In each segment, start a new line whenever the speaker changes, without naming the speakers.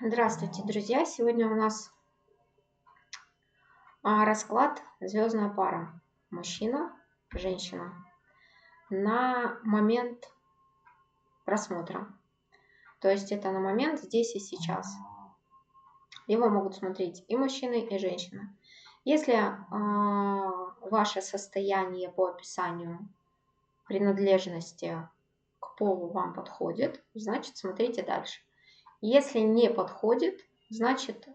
Здравствуйте, друзья! Сегодня у нас расклад звездная пара. Мужчина, женщина. На момент просмотра. То есть это на момент здесь и сейчас. Его могут смотреть и мужчины, и женщины. Если ваше состояние по описанию принадлежности к полу вам подходит, значит смотрите дальше. Если не подходит, значит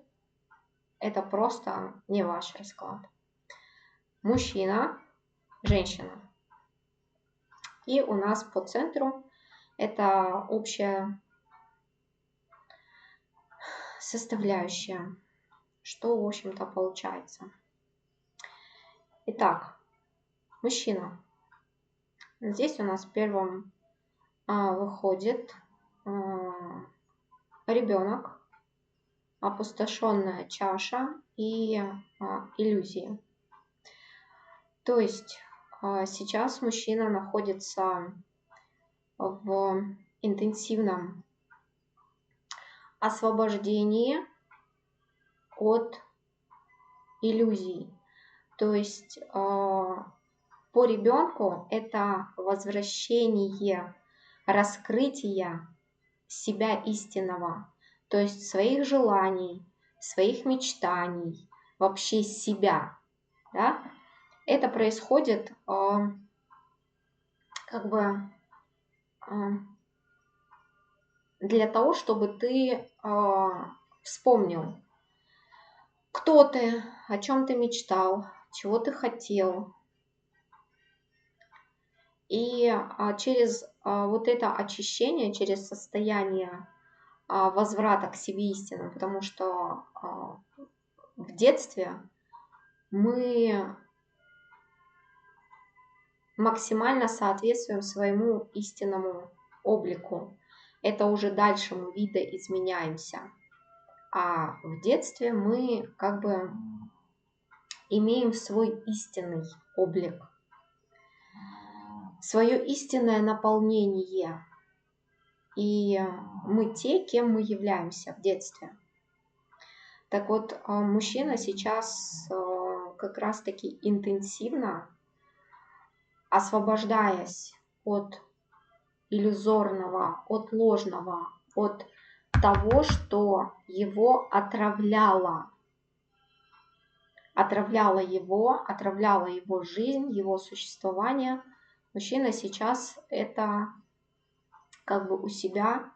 это просто не ваш расклад. Мужчина, женщина. И у нас по центру это общая составляющая, что, в общем-то, получается. Итак, мужчина. Здесь у нас первым выходит ребенок, опустошенная чаша и иллюзии. То есть сейчас мужчина находится в интенсивном освобождении от иллюзий. То есть по ребенку это возвращение, раскрытие себя истинного, то есть своих желаний, своих мечтаний, вообще себя. Да? Это происходит как бы для того, чтобы ты вспомнил, кто ты, о чем ты мечтал, чего ты хотел. И через вот это очищение, через состояние возврата к себе истинным, потому что в детстве мы максимально соответствуем своему истинному облику. Это уже дальше мы видоизменяемся. А в детстве мы как бы имеем свой истинный облик, свое истинное наполнение. И мы те, кем мы являемся в детстве. Так вот, мужчина сейчас как раз-таки интенсивно, освобождаясь от иллюзорного, от ложного, от того, что его отравляло его жизнь, его существование. Мужчина сейчас это как бы у себя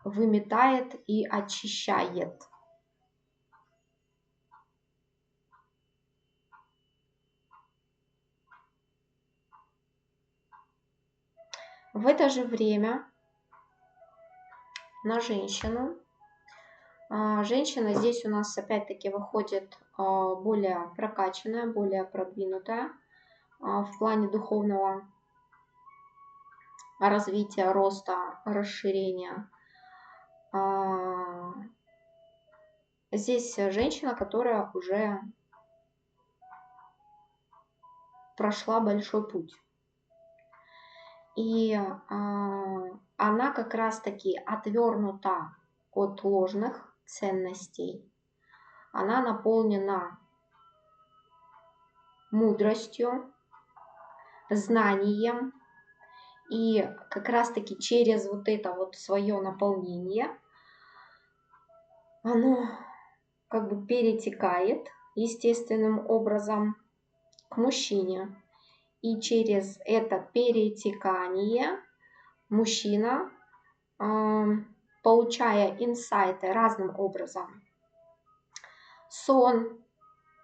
выметает и очищает. В это же время на женщину. Женщина здесь у нас опять-таки выходит более прокачанная, более продвинутая в плане духовного развития, роста, расширения. Здесь женщина, которая уже прошла большой путь. И она как раз-таки отвернута от ложных ценностей. Она наполнена мудростью, знанием. И как раз-таки через вот это вот свое наполнение оно как бы перетекает естественным образом к мужчине. И через это перетекание мужчина, получая инсайты разным образом, сон,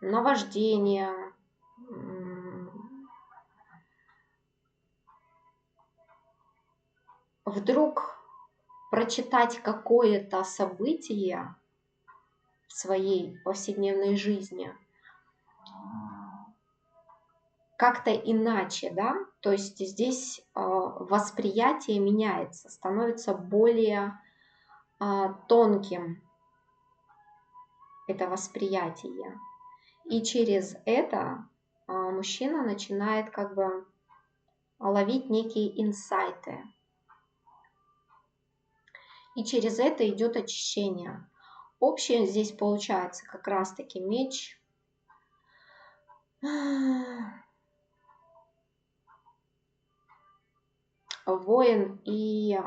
наваждение, вдруг прочитать какое-то событие в своей повседневной жизни как-то иначе, да, то есть здесь восприятие меняется, становится более тонким это восприятие. И через это мужчина начинает как бы ловить некие инсайты. И через это идет очищение. Общее здесь получается как раз-таки меч. Воин и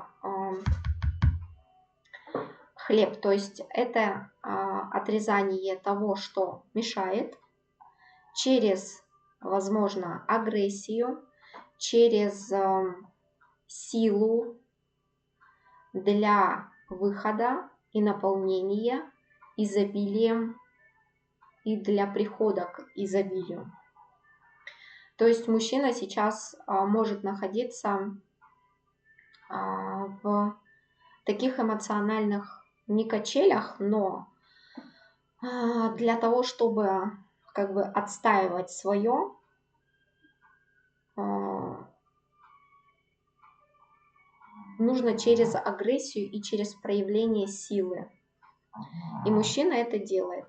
хлеб. То есть это отрезание того, что мешает, через, возможно, агрессию, через силу для выхода и наполнения изобилием и для прихода к изобилию. То есть мужчина сейчас может находиться в таких эмоциональных не качелях, но для того, чтобы как бы отстаивать свое, нужно через агрессию и через проявление силы. И мужчина это делает.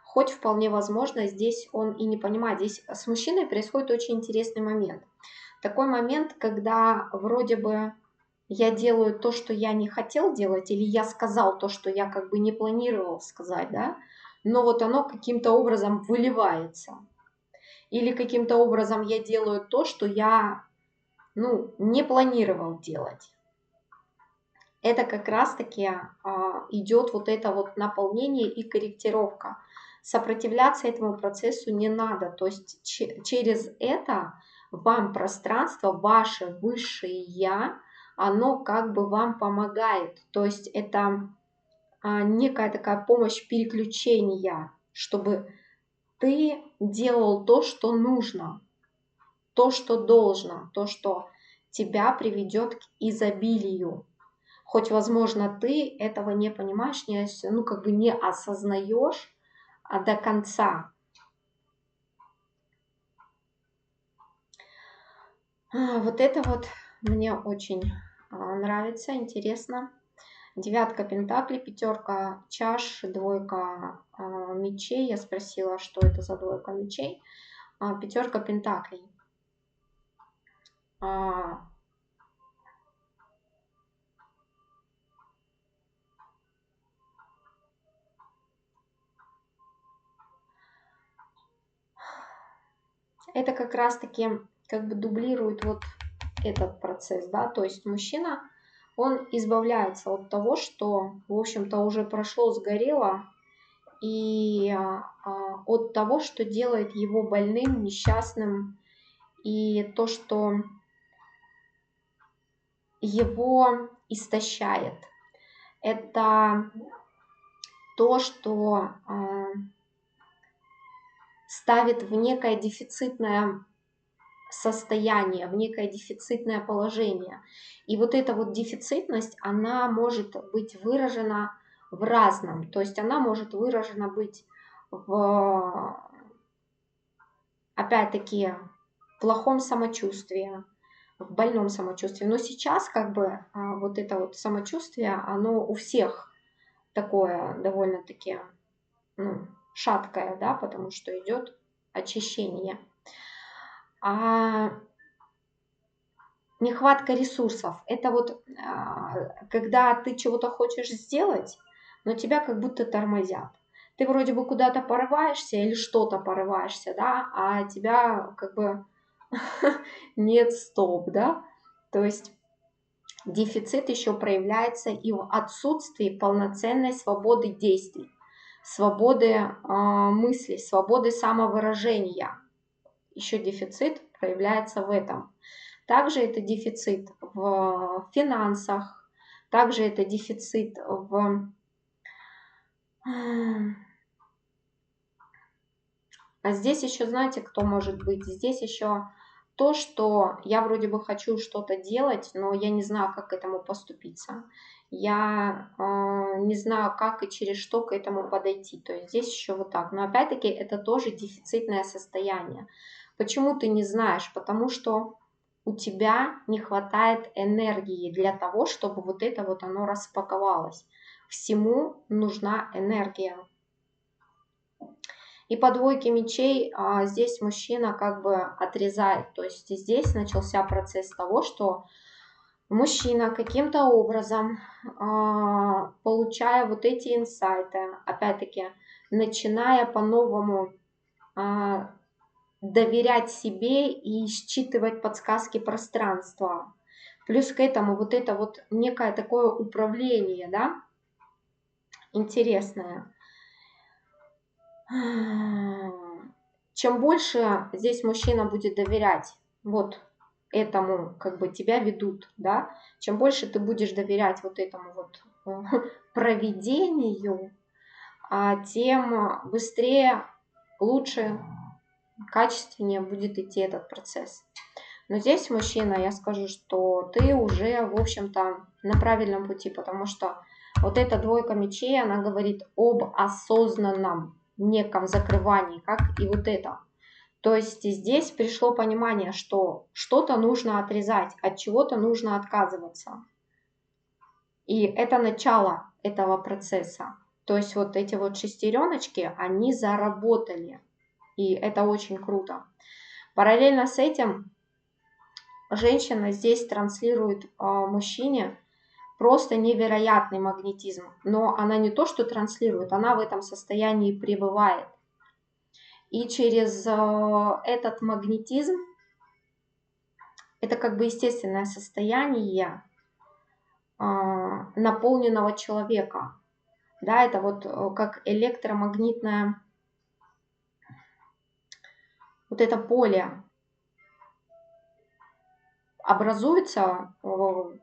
Хоть вполне возможно, здесь он и не понимает. Здесь с мужчиной происходит очень интересный момент. Такой момент, когда вроде бы я делаю то, что я не хотел делать, или я сказал то, что я как бы не планировал сказать, да, но вот оно каким-то образом выливается. Или каким-то образом я делаю то, что я, не планировал делать. Это как раз-таки идет вот это вот наполнение и корректировка. Сопротивляться этому процессу не надо. То есть через это вам пространство, ваше высшее я, оно как бы вам помогает. То есть это некая такая помощь переключения, чтобы ты делал то, что нужно, то, что должно, то, что тебя приведет к изобилию. Хоть, возможно, ты этого не понимаешь, не осознаешь до конца. Вот это вот мне очень нравится, интересно. 9 пентаклей, 5 чаш, 2 мечей. Я спросила, что это за 2 мечей. 5 пентаклей. Это как раз-таки как бы дублирует вот этот процесс, да, то есть мужчина, он избавляется от того, что, в общем-то, уже прошло, сгорело, и от того, что делает его больным, несчастным, и то, что его истощает. Это то, что ставит в некое дефицитное состояние, в некое дефицитное положение. И вот эта вот дефицитность, она может быть выражена в разном. То есть она может выражена быть в, опять-таки, плохом самочувствии, в больном самочувствии. Но сейчас как бы вот это вот самочувствие, оно у всех такое довольно-таки шаткое, да, потому что идет очищение. А нехватка ресурсов – это вот когда ты чего-то хочешь сделать, но тебя как будто тормозят. Ты вроде бы куда-то порываешься или что-то порываешься, да, а тебя как бы нет, стоп, да. То есть дефицит еще проявляется и в отсутствии полноценной свободы действий, свободы мыслей, свободы самовыражения. Еще дефицит проявляется в этом. Также это дефицит в финансах, также это дефицит в... А здесь еще, знаете, кто может быть? Здесь еще то, что я вроде бы хочу что-то делать, но я не знаю, как к этому поступиться. Я не знаю, как и через что к этому подойти. То есть здесь еще вот так. Но опять-таки это тоже дефицитное состояние. Почему ты не знаешь? Потому что у тебя не хватает энергии для того, чтобы вот это вот оно распаковалось. Всему нужна энергия. И по 2 мечей здесь мужчина как бы отрезает. То есть здесь начался процесс того, что Мужчина каким-то образом, получая вот эти инсайты, опять-таки, начиная по-новому доверять себе и считывать подсказки пространства. Плюс к этому вот это вот некое такое управление, да, интересное. Чем больше здесь мужчина будет доверять вот этому, как бы тебя ведут, да, чем больше ты будешь доверять вот этому вот проведению, тем быстрее, лучше, качественнее будет идти этот процесс. Но здесь, мужчина, я скажу, что ты уже, в общем-то, на правильном пути, потому что вот эта двойка мечей, она говорит об осознанном неком закрывании, как и вот это. То есть здесь пришло понимание, что что-то нужно отрезать, от чего-то нужно отказываться. И это начало этого процесса. То есть вот эти вот шестереночки, они заработали. И это очень круто. Параллельно с этим женщина здесь транслирует мужчине просто невероятный магнетизм. Но она не то, что транслирует, она в этом состоянии пребывает. И через этот магнетизм, это как бы естественное состояние наполненного человека. Да, это вот как электромагнитное вот это поле образуется, ну,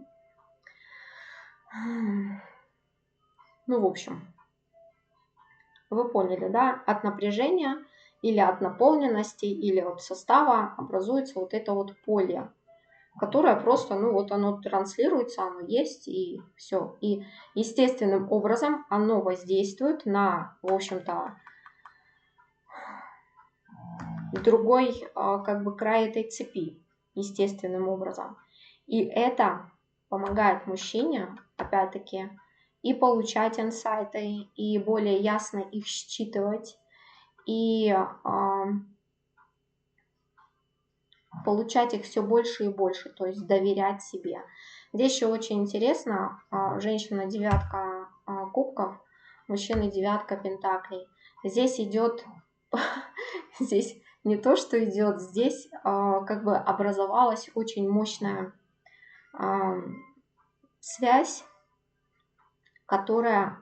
в общем, вы поняли, да, от напряжения или от наполненности, или от состава образуется вот это вот поле, которое просто, ну, вот оно транслируется, оно есть, и все. И естественным образом оно воздействует на, в общем-то, другой, как бы, край этой цепи, естественным образом. И это помогает мужчине, опять-таки, и получать инсайты, и более ясно их считывать, и получать их все больше и больше, то есть доверять себе. Здесь еще очень интересно, женщина девятка кубков, мужчина девятка пентаклей. Здесь идет, здесь не то, что идет, здесь как бы образовалась очень мощная связь, которая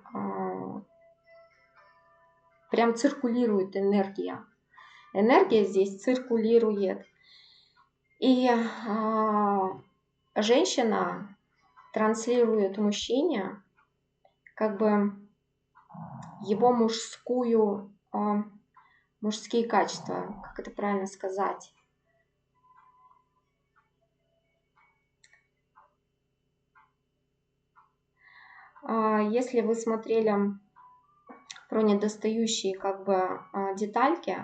прям циркулирует энергия. Энергия здесь циркулирует. И женщина транслирует мужчине как бы его мужские качества, как это правильно сказать. Если вы смотрели про недостающие как бы детальки,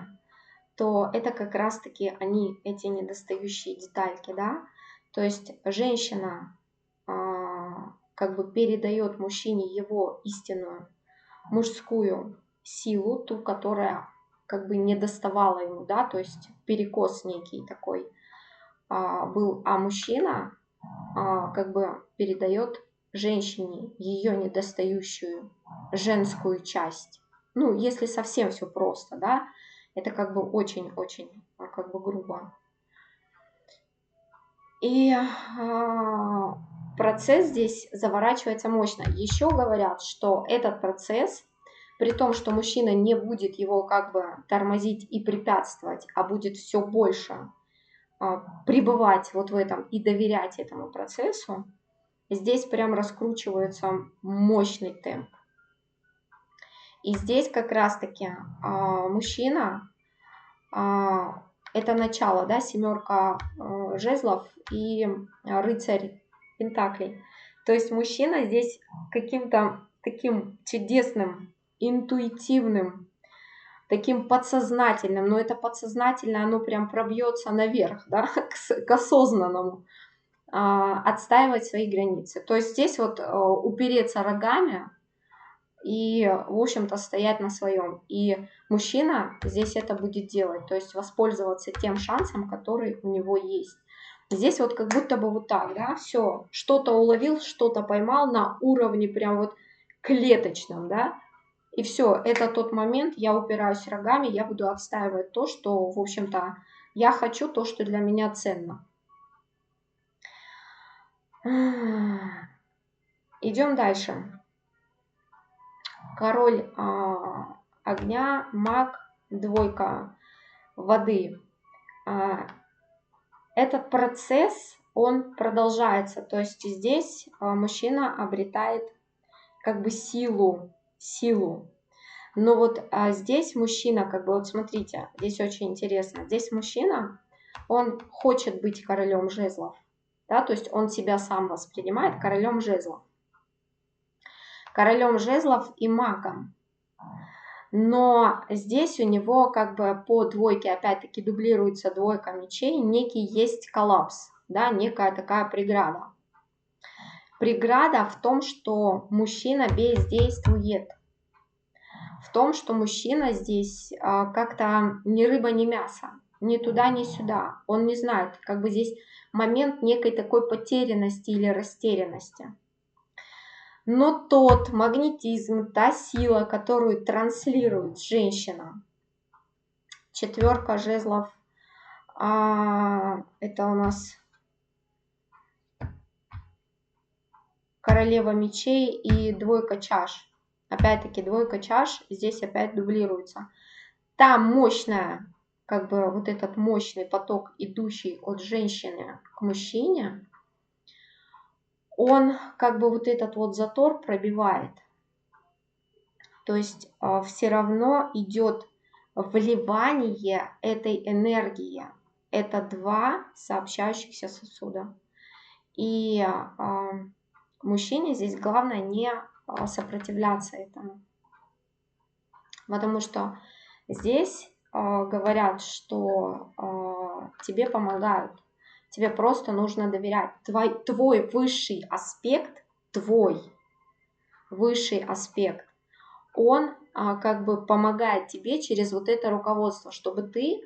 то это как раз-таки они, эти недостающие детальки, да. То есть женщина как бы передает мужчине его истинную мужскую силу, ту, которая как бы не доставала ему, да, то есть перекос некий такой был, а мужчина как бы передает женщине ее недостающую женскую часть. Ну, если совсем все просто, да, это как бы очень-очень как бы грубо. И процесс здесь заворачивается мощно. Еще говорят, что этот процесс, при том, что мужчина не будет его как бы тормозить и препятствовать, а будет все больше пребывать вот в этом и доверять этому процессу, здесь прям раскручивается мощный темп. И здесь как раз-таки мужчина, это начало, да, семерка жезлов и рыцарь пентаклей. То есть мужчина здесь каким-то таким чудесным, интуитивным, таким подсознательным, но это подсознательное, оно прям пробьется наверх, да, к осознанному, отстаивать свои границы. То есть здесь вот упереться рогами и, в общем-то, стоять на своем. И мужчина здесь это будет делать, то есть воспользоваться тем шансом, который у него есть. Здесь вот как будто бы вот так, да, все, что-то уловил, что-то поймал на уровне прям вот клеточном, да, и все, это тот момент, я упираюсь рогами, я буду отстаивать то, что, в общем-то, я хочу, то, что для меня ценно. Идем дальше. Король огня, маг, двойка воды. Этот процесс, он продолжается. То есть здесь мужчина обретает как бы силу. Но вот здесь мужчина, как бы, вот смотрите, здесь очень интересно. Здесь мужчина, он хочет быть королем жезлов. Да, то есть он себя сам воспринимает королем жезлов. Королем жезлов и магом. Но здесь у него как бы по двойке, опять-таки, дублируется двойка мечей, некий есть коллапс, да, некая такая преграда. Преграда в том, что мужчина бездействует. В том, что мужчина здесь как-то ни рыба, ни мясо, ни туда, ни сюда. Он не знает, как бы здесь момент некой такой потерянности или растерянности. Но тот магнетизм, та сила, которую транслирует женщина, четверка жезлов, это у нас королева мечей и двойка чаш. Опять-таки двойка чаш здесь опять дублируется. Та мощная, как бы вот этот мощный поток, идущий от женщины к мужчине, он как бы вот этот вот затор пробивает. То есть все равно идет вливание этой энергии. Это два сообщающихся сосуда. И мужчине здесь главное не сопротивляться этому. Потому что здесь говорят, что тебе помогают. Тебе просто нужно доверять. Твой высший аспект, он как бы помогает тебе через вот это руководство, чтобы ты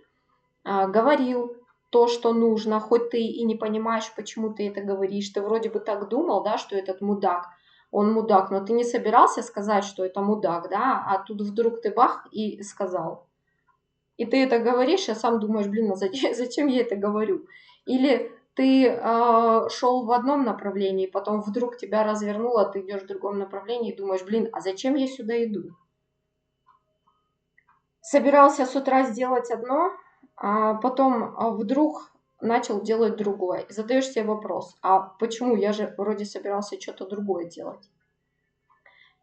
говорил то, что нужно, хоть ты и не понимаешь, почему ты это говоришь. Ты вроде бы так думал, да, что этот мудак, он мудак, но ты не собирался сказать, что это мудак, да, а тут вдруг ты бах и сказал. И ты это говоришь, а сам думаешь, блин, а зачем я это говорю? Или ты шел в одном направлении, потом вдруг тебя развернуло, ты идешь в другом направлении и думаешь, блин, а зачем я сюда иду? Собирался с утра сделать одно, а потом вдруг начал делать другое. И задаешь себе вопрос, а почему я же вроде собирался что-то другое делать?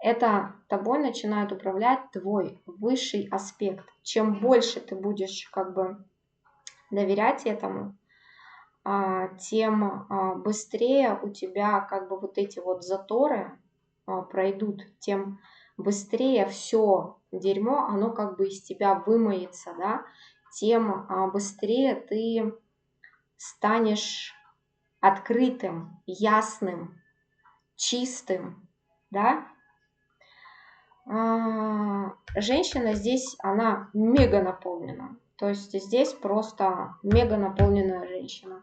Это тобой начинает управлять твой высший аспект. Чем больше ты будешь как бы доверять этому, тем быстрее у тебя как бы вот эти вот заторы пройдут, тем быстрее все дерьмо, оно как бы из тебя вымоется, да, тем быстрее ты станешь открытым, ясным, чистым, да. Женщина здесь, она мега наполнена, то есть здесь просто мега наполненная женщина.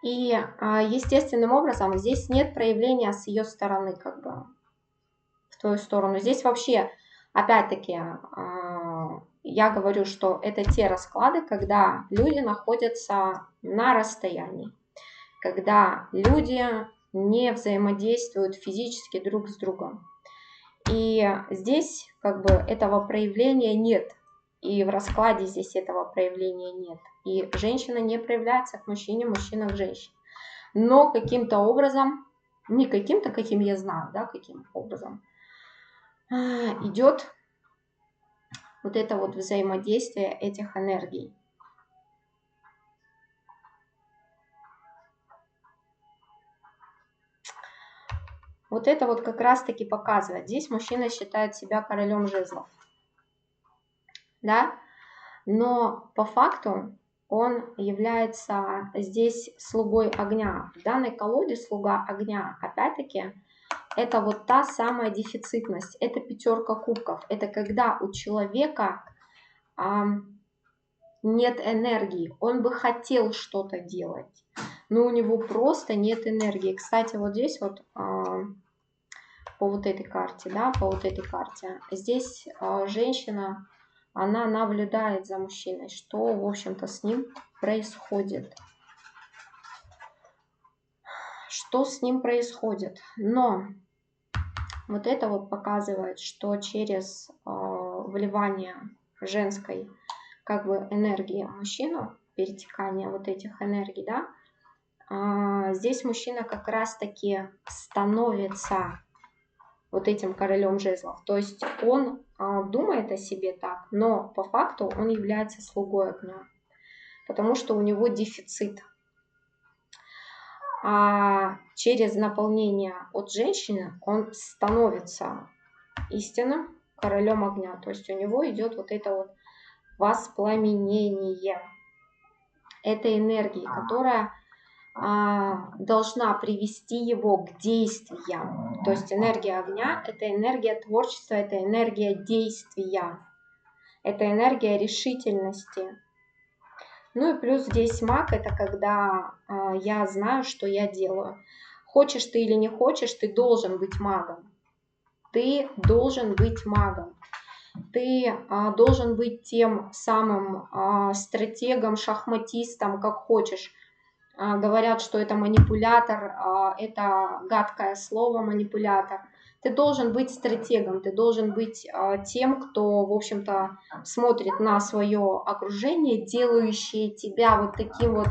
И естественным образом здесь нет проявления с ее стороны, как бы, в твою сторону. Здесь вообще, опять-таки, я говорю, что это те расклады, когда люди находятся на расстоянии, когда люди не взаимодействуют физически друг с другом. И здесь как бы этого проявления нет. И в раскладе здесь этого проявления нет. И женщина не проявляется к мужчине, мужчина к женщине. Но каким-то образом, не каким-то, каким я знаю, да, каким образом, идет вот это вот взаимодействие этих энергий. Вот это вот как раз-таки показывает. Здесь мужчина считает себя королем жезлов. Да? Но по факту он является здесь слугой огня. В данной колоде слуга огня, опять-таки, это вот та самая дефицитность. Это пятерка кубков. Это когда у человека нет энергии. Он бы хотел что-то делать, но у него просто нет энергии. Кстати, вот здесь вот по вот этой карте, да, по вот этой карте, здесь женщина, она наблюдает за мужчиной, что, в общем-то, с ним происходит. Что с ним происходит. Но вот это вот показывает, что через вливание женской как бы энергии в мужчину, перетекание вот этих энергий, да, здесь мужчина как раз-таки становится вот этим королем жезлов. То есть он думает о себе так, но по факту он является слугой огня, потому что у него дефицит. А через наполнение от женщины он становится истинным королем огня. То есть у него идет вот это вот воспламенение этой энергии, которая должна привести его к действиям. То есть энергия огня – это энергия творчества, это энергия действия, это энергия решительности. Ну и плюс здесь маг – это когда я знаю, что я делаю. Хочешь ты или не хочешь, ты должен быть магом. Ты должен быть магом. Ты должен быть тем самым стратегом, шахматистом, как хочешь. Говорят, что это манипулятор, это гадкое слово манипулятор. Ты должен быть стратегом, ты должен быть тем, кто, в общем-то, смотрит на свое окружение, делающее тебя вот таким вот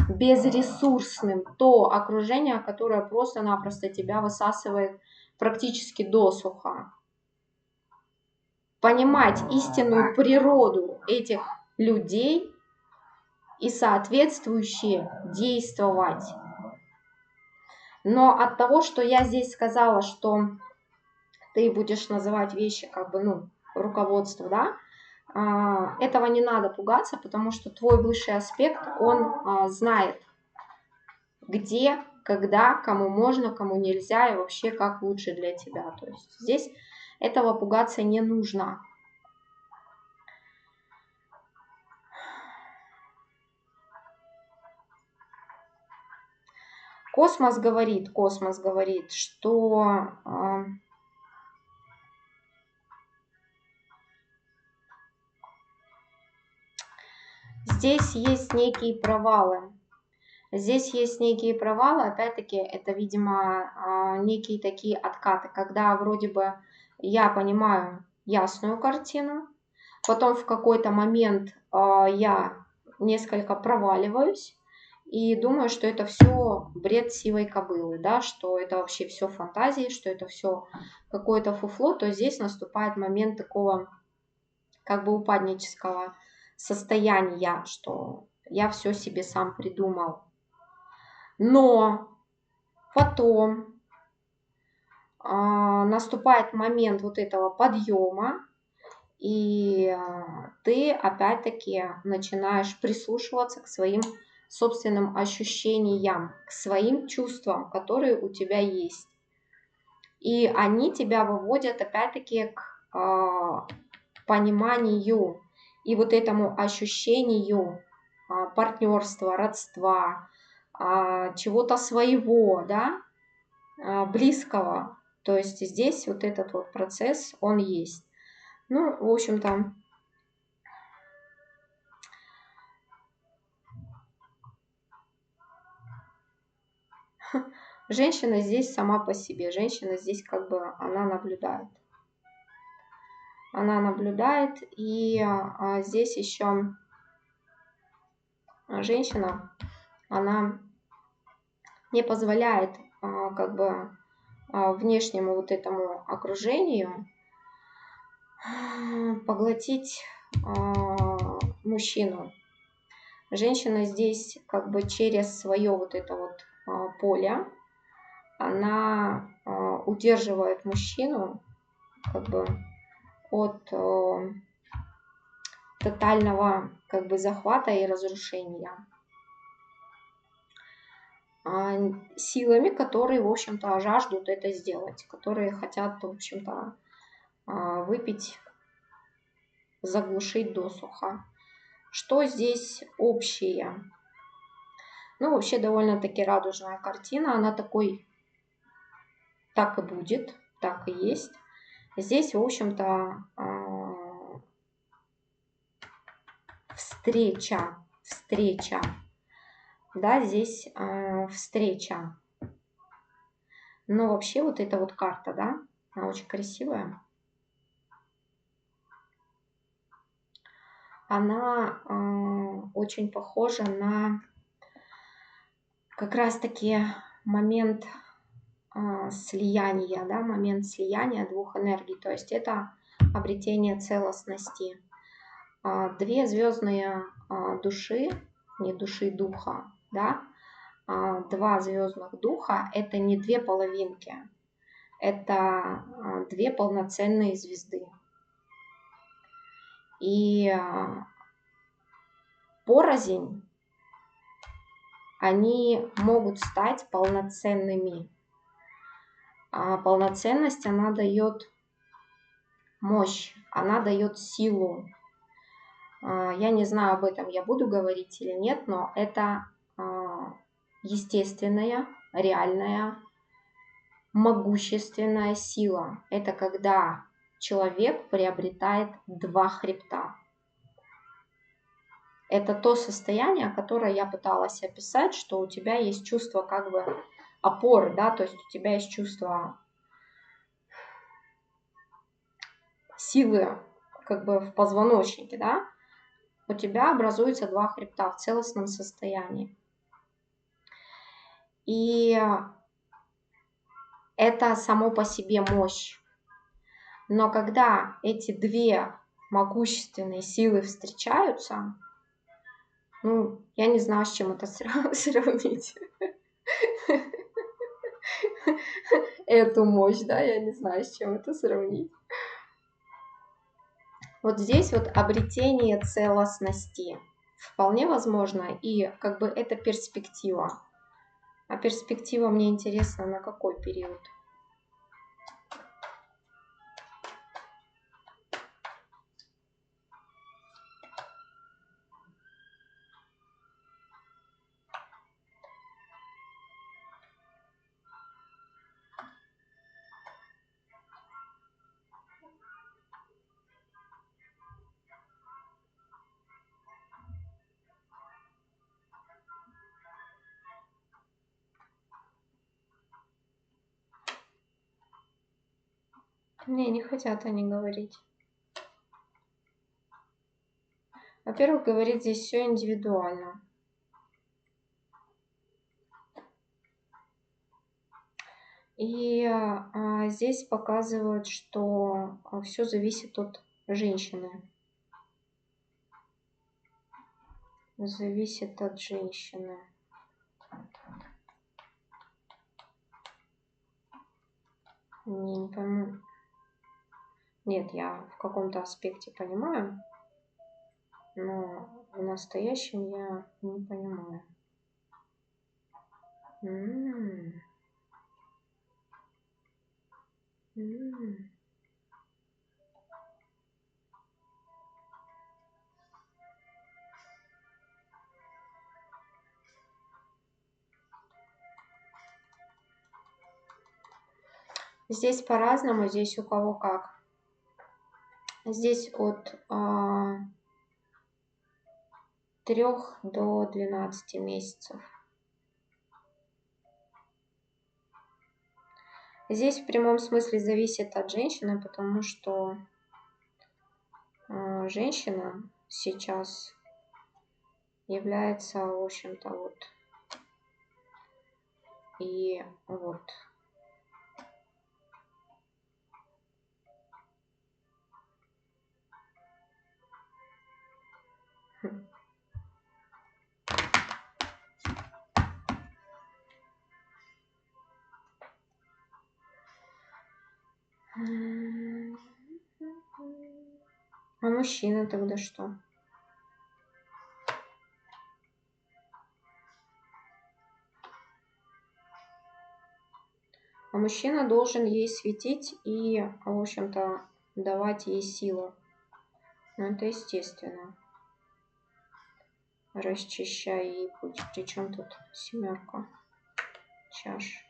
безресурсным. То окружение, которое просто-напросто тебя высасывает практически досуха. Понимать истинную природу этих людей и соответствующе действовать. Но от того, что я здесь сказала, что ты будешь называть вещи как бы, ну, руководство, да, этого не надо пугаться, потому что твой высший аспект, он знает, где, когда, кому можно, кому нельзя и вообще как лучше для тебя. То есть здесь этого пугаться не нужно. Космос говорит, что здесь есть некие провалы. Здесь есть некие провалы, опять-таки, это, видимо, некие такие откаты, когда вроде бы я понимаю ясную картину, потом в какой-то момент я несколько проваливаюсь и думаю, что это все бред сивой кобылы, да, что это вообще все фантазии, что это все какое-то фуфло, то здесь наступает момент такого как бы упаднического состояния, что я все себе сам придумал. Но потом наступает момент вот этого подъема, и ты опять-таки начинаешь прислушиваться к своим собственным ощущениям, к своим чувствам, которые у тебя есть. И они тебя выводят опять-таки к пониманию и вот этому ощущению партнерства, родства, чего-то своего, да, близкого. То есть здесь вот этот вот процесс, он есть. Ну, в общем-то, женщина здесь сама по себе. Женщина здесь как бы, она наблюдает. Она наблюдает, и здесь еще женщина, она не позволяет как бы внешнему вот этому окружению поглотить мужчину. Женщина здесь как бы через свое вот это вот поле, она удерживает мужчину как бы от тотального как бы захвата и разрушения силами, которые, в общем-то, жаждут это сделать, которые хотят, в общем-то, выпить, заглушить досуха. Что здесь общее? Ну, вообще довольно-таки радужная картина. Она такой, так и будет, так и есть. Здесь, в общем-то, встреча. Да, здесь встреча. Но вообще вот эта вот карта, да, она очень красивая. Она очень похожа на как раз-таки момент слияния, да, момент слияния двух энергий. То есть это обретение целостности. Две звездные души, не души, духа, да, два звездных духа — это не две половинки, это две полноценные звезды. И порознь они могут стать полноценными. А полноценность, она дает мощь, она дает силу. Я не знаю, об этом я буду говорить или нет, но это естественная, реальная, могущественная сила. Это когда человек приобретает два хребта. Это то состояние, которое я пыталась описать, что у тебя есть чувство как бы опоры, да, то есть у тебя есть чувство силы как бы в позвоночнике, да, у тебя образуется два хребта в целостном состоянии. И это само по себе мощь. Но когда эти две могущественные силы встречаются, ну, я не знаю, с чем это сравнить. Эту мощь, да, я не знаю, с чем это сравнить. Вот здесь вот обретение целостности вполне возможно, и как бы это перспектива. А перспектива мне интересна на какой период? Не хотят они говорить. Во-первых, говорить здесь все индивидуально. И здесь показывают, что все зависит от женщины. Зависит от женщины. Не пойму. Нет, я в каком-то аспекте понимаю, но в настоящем я не понимаю. Здесь по-разному, здесь у кого как. Здесь от 3 до 12 месяцев. Здесь в прямом смысле зависит от женщины, потому что женщина сейчас является, в общем-то, вот и вот. А мужчина тогда что? А мужчина должен ей светить и, в общем-то, давать ей силу. Ну, это естественно. расчищай ей путь. Причем тут 7 чаш.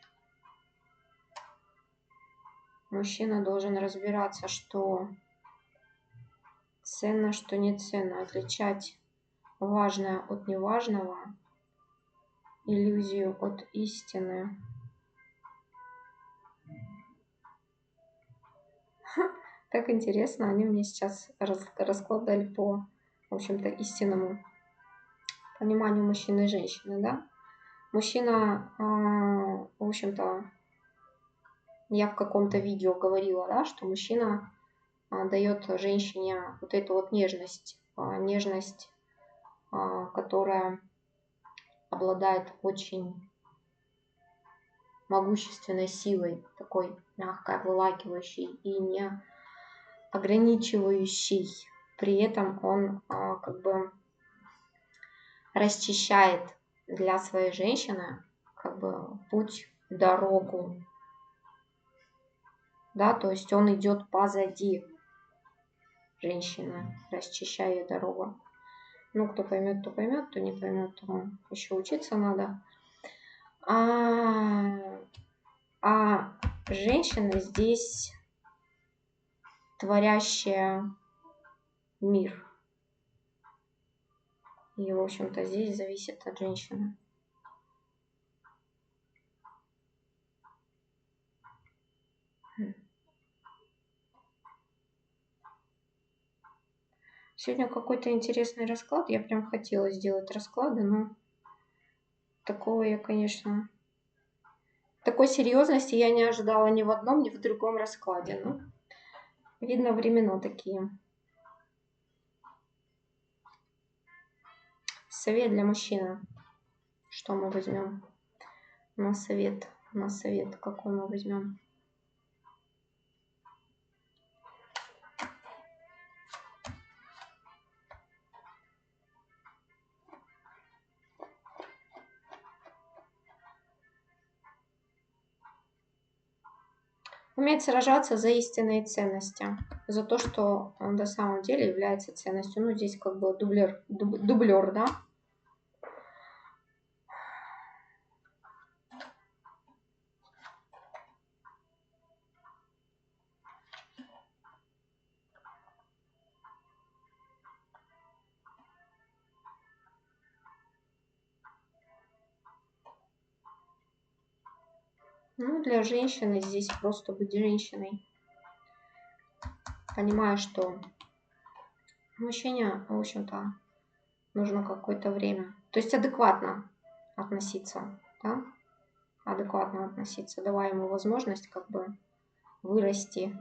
Мужчина должен разбираться, что ценно, что не ценно, отличать важное от неважного, иллюзию от истины. Так интересно, они мне сейчас раскладали по, в общем-то, истинному пониманию мужчины и женщины, да? Мужчина, в общем-то, я в каком-то видео говорила, да, что мужчина дает женщине вот эту вот нежность, которая обладает очень могущественной силой, такой мягкой, обволакивающей и не ограничивающей. При этом он как бы расчищает для своей женщины как бы путь, дорогу, да, то есть он идет позади женщины, расчищая ей дорогу. Ну, кто поймет, кто не поймет, то еще учиться надо. А женщина здесь творящая мир. И, в общем-то, здесь зависит от женщины. Сегодня какой-то интересный расклад. Я прям хотела сделать расклады, но такого я, конечно... Такой серьезности я не ожидала ни в одном, ни в другом раскладе. Ну, видно, времена такие. Совет для мужчины. Что мы возьмем? На совет. Какой мы возьмем? Уметь сражаться за истинные ценности. За то, что он на самом деле является ценностью. Ну, здесь как бы дублер, да? Ну, для женщины здесь просто быть женщиной. Понимаю, что мужчине, в общем-то, нужно какое-то время. То есть адекватно относиться, да? Адекватно относиться, давая ему возможность как бы вырасти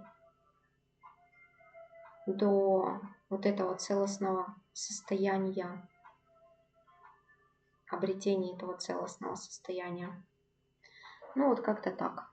до вот этого целостного состояния, обретения этого целостного состояния. Ну, вот как-то так.